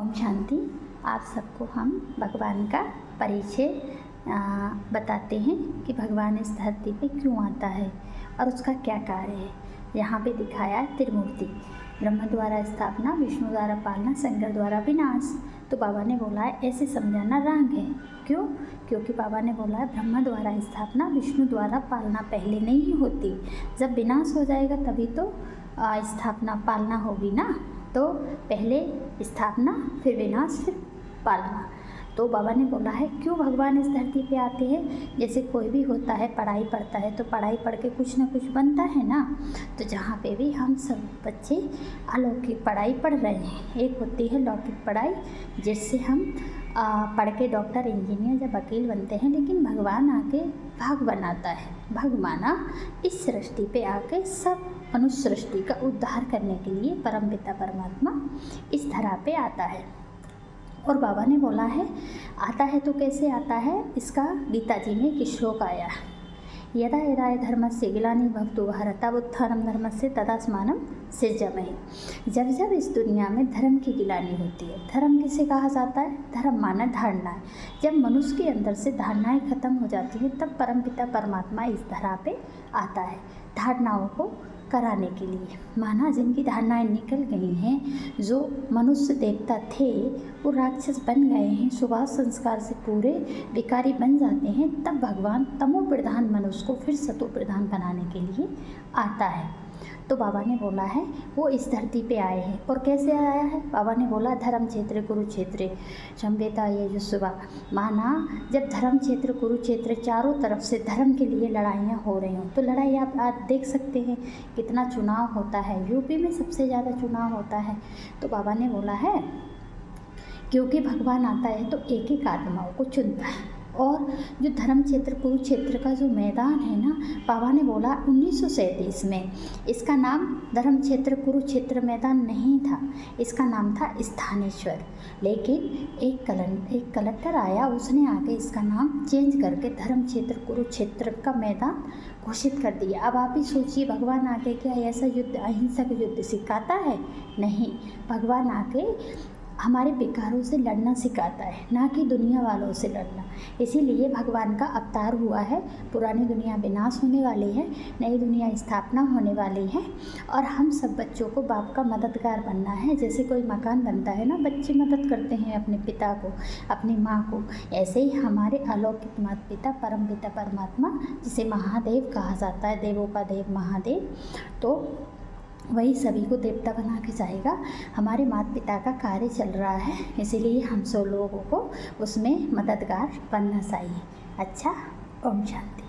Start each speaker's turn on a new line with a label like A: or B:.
A: ओम शांति। आप सबको हम भगवान का परिचय बताते हैं कि भगवान इस धरती पे क्यों आता है और उसका क्या कार्य है। यहाँ पे दिखाया है त्रिमूर्ति, ब्रह्म द्वारा स्थापना, विष्णु द्वारा पालना, शंकर द्वारा विनाश। तो बाबा ने बोला है ऐसे समझाना रंग है। क्यों? क्योंकि बाबा ने बोला है ब्रह्म द्वारा स्थापना, विष्णु द्वारा पालना पहले नहीं होती। जब विनाश हो जाएगा तभी तो स्थापना पालना होगी ना। तो पहले स्थापना, फिर विनाश, फिर पालना। तो बाबा ने बोला है क्यों भगवान इस धरती पे आते हैं। जैसे कोई भी होता है, पढ़ाई पढ़ता है तो पढ़ाई पढ़ के कुछ ना कुछ बनता है ना। तो जहाँ पे भी हम सब बच्चे अलौकिक पढ़ाई पढ़ रहे हैं। एक होती है लौकिक पढ़ाई जिससे हम पढ़ के डॉक्टर, इंजीनियर या वकील बनते हैं, लेकिन भगवान आके भाग बनाता है। भग माना इस सृष्टि पे आके सब मनुष्य सृष्टि का उद्धार करने के लिए परमपिता परमात्मा इस धरा पे आता है। और बाबा ने बोला है आता है तो कैसे आता है, इसका गीता जी में एक श्लोक आया है, यदा यदा धर्मस्य ग्लानिर्भवतु भारतोत्थानं धर्मस्य तदास्मानं सृजामहे। जब जब इस दुनिया में धर्म की गिलानी होती है, धर्म किसे कहा जाता है? धर्म माना धारणाएं। जब मनुष्य के अंदर से धारणाएं खत्म हो जाती हैं तब परमपिता परमात्मा इस धरा पे आता है धारणाओं को कराने के लिए। माना जिनकी धारणाएं निकल गई हैं, जो मनुष्य देवता थे वो राक्षस बन गए हैं, स्वभाव संस्कार से पूरे विकारी बन जाते हैं, तब भगवान तमो प्रधान मनुष्य को फिर सतो प्रधान बनाने के लिए आता है। तो बाबा ने बोला है वो इस धरती पे आए हैं। और कैसे आया है? बाबा ने बोला धर्म क्षेत्र कुरुक्षेत्र संवेता ये जुस्वा। माना जब धर्म क्षेत्र कुरुक्षेत्र चारों तरफ से धर्म के लिए लड़ाइयाँ हो रही हों, तो लड़ाई आप देख सकते हैं कितना चुनाव होता है। यूपी में सबसे ज़्यादा चुनाव होता है। तो बाबा ने बोला है क्योंकि भगवान आता है तो एक एक आत्माओं को चुनता है। और जो धर्म क्षेत्र कुरुक्षेत्र का जो मैदान है ना, बाबा ने बोला 1937 में इसका नाम धर्म क्षेत्र कुरुक्षेत्र मैदान नहीं था, इसका नाम था स्थानेश्वर। लेकिन एक कलेक्टर आया, उसने आके इसका नाम चेंज करके धर्म क्षेत्र कुरुक्षेत्र का मैदान घोषित कर दिया। अब आप ही सोचिए भगवान आके क्या ऐसा युद्ध, अहिंसक युद्ध सिखाता है? नहीं, भगवान आके हमारे विकारों से लड़ना सिखाता है, ना कि दुनिया वालों से लड़ना। इसीलिए भगवान का अवतार हुआ है। पुरानी दुनिया विनाश होने वाली है, नई दुनिया स्थापना होने वाली है। और हम सब बच्चों को बाप का मददगार बनना है। जैसे कोई मकान बनता है ना, बच्चे मदद करते हैं अपने पिता को, अपनी माँ को, ऐसे ही हमारे अलौकिक माता पिता परम पिता परमात्मा, जिसे महादेव कहा जाता है, देवों का देव महादेव, तो वही सभी को देवता बना के जाएगा। हमारे माता पिता का कार्य चल रहा है, इसीलिए हम सब लोगों को उसमें मददगार बनना चाहिए। अच्छा, ओम शांति।